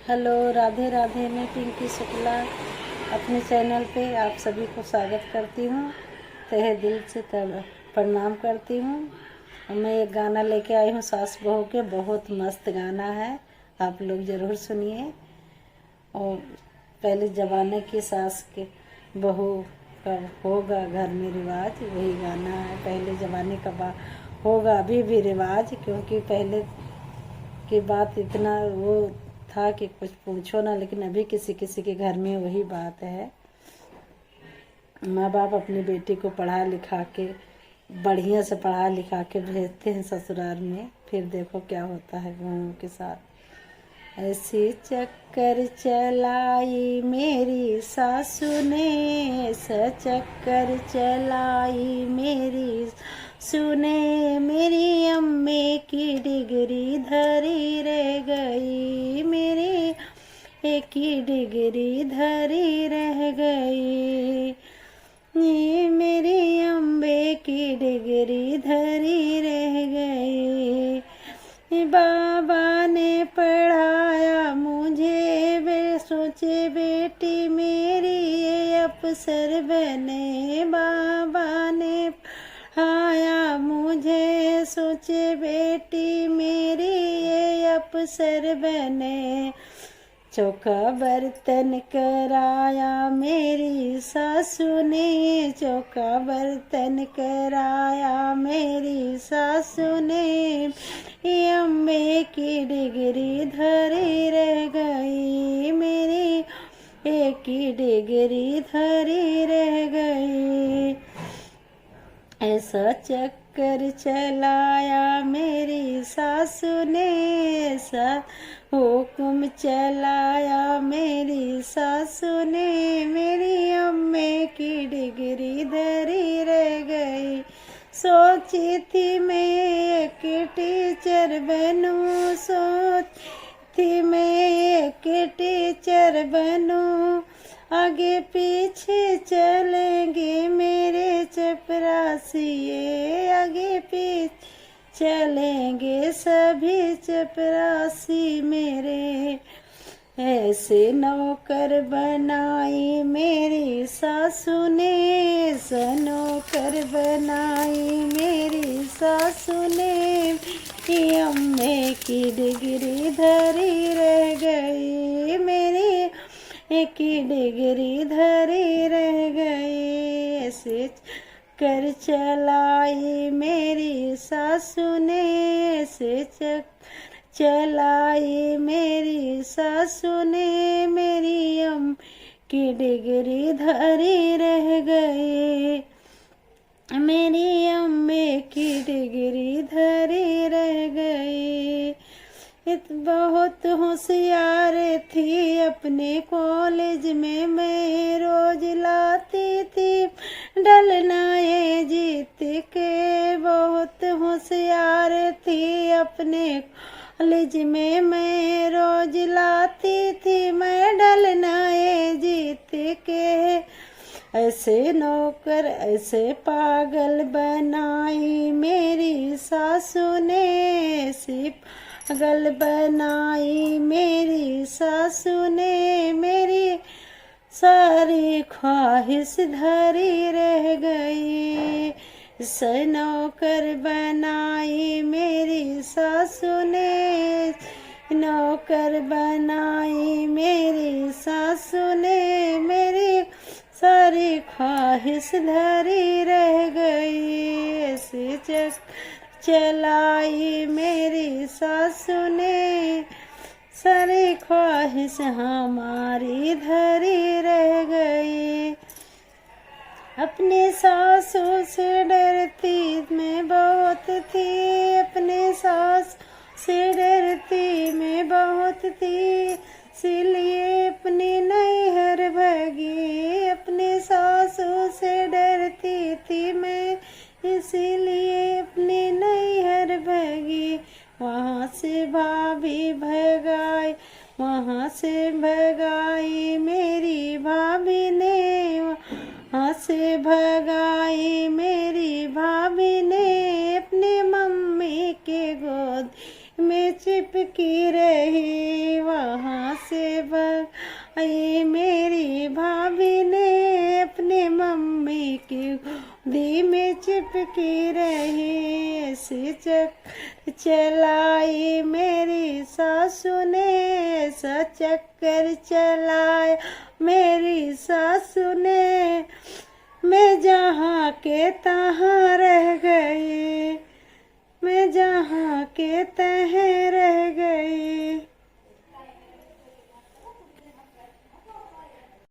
Hello, Radhe Radhe. मैं पिंकी शुक्ला अपने channel पे आप सभी को स्वागत करती हूँ। तहे दिल से प्रणाम करती हूँ। मैं एक गाना लेके आई हूँ सास बहू के, बहुत मस्त गाना है, आप लोग ज़रूर सुनिए। और पहले ज़माने की सास के बहू का होगा घर में रिवाज, वही गाना है। पहले ज़माने का होगा अभी भी रिवाज, क्योंकि पहले की बात इतना वो था कि कुछ पूछो ना, लेकिन अभी किसी किसी के घर में वही बात है। माँ बाप अपनी बेटी को पढ़ा लिखा के, बढ़िया से पढ़ा लिखा के भेजते हैं ससुराल में, फिर देखो क्या होता है बहुओं के साथ। ऐसी चक्कर चलाई मेरी सासू ने, ऐसा चक्कर चलाई मेरी सुने, मेरी अम्मे की डिग्री धरी रह गई, मेरी एक ही डिग्री धरी रह गई, ये मेरी अम्बे की डिग्री धरी रह गई। बाबा ने पढ़ाया मुझे, वे सोचे बेटी मेरी ये अफसर बने, बाबा ने पढ़ाया मुझे, सोचे बेटी मेरी ये अफसर बने। चौका बर्तन कराया मेरी सासू ने, चौका बर्तन कराया मेरी सासू ने, अम्मे की डिग्री धरी रह गई, मेरी एक ही डिग्री धरी रह गई। ऐसा चक्कर चलाया मेरी सासू ने, ऐसा हुक्म चलाया मेरी सासू ने, मेरी अम्मे की डिग्री धरी रह गई। सोची थी मैं एक टीचर बनूं, सोची थी मैं एक टीचर बनूं, आगे पीछे चलेंगे मेरे चपरासी, आगे पीछे चलेंगे सभी चपरासी मेरे। ऐसे नौकर बनाई मेरी सासू ने, ऐसा नौकर बनाई मेरी सासू ने, अम्मे की डिग्री धरी रह गई, मेरी एक ही डिग्री धरी रह गई। ऐसे कर चलाई मेरी सासू ने, ऐसे चलाई मेरी सासू ने, मेरी अम्मे की डिग्री धरी रह गई, मेरी अम्मे की डिग्री धरी रह गई। बहुत होशियार थी, अपने कॉलेज में मैं रोज लाती थी डलनाए जीत के, बहुत होशियार थी, अपने कॉलेज में मैं रोज लाती थी मैं डलनाए जीत के। ऐसे नौकर ऐसे पागल बनाई मेरी सासू ने, ऐसी पागल बनाई मेरी सासू ने, मेरी सारी ख्वाहिश धरी रह गई। नौकर बनाई मेरी सासू ने, नौकर बनाई मेरी सासू ने, मेरी सारी ख्वाहिश धरी रह गई। ऐसी चलाई मेरी सासू ने, सारी ख्वाहिश हमारी धरी रह गई। अपने सासू से डरती मैं बहुत थी, अपने सास से डरती मैं बहुत थी, इसलिए अपनी नैहर भागी। अपने सासू से डरती थी मैं, इसीलिए अपनी नैहर भागी। वहाँ से भाभी भगाई, वहाँ से भगाई मेरी भाभी ने, वहाँ से भगाई मेरी भाभी ने, अपने मम्मी के गोद में चिपकी रही, वहाँ से भाग आई मेरी भाभी ने, अपने मम्मी की गोदी में चिपकी रही। ऐसे चक्कर चलाई मेरी सासू ने, ऐसा चक्कर चलाया मेरी सासू ने, मैं जहाँ के तहाँ रह गई, मैं जहाँ के तहाँ रह गई।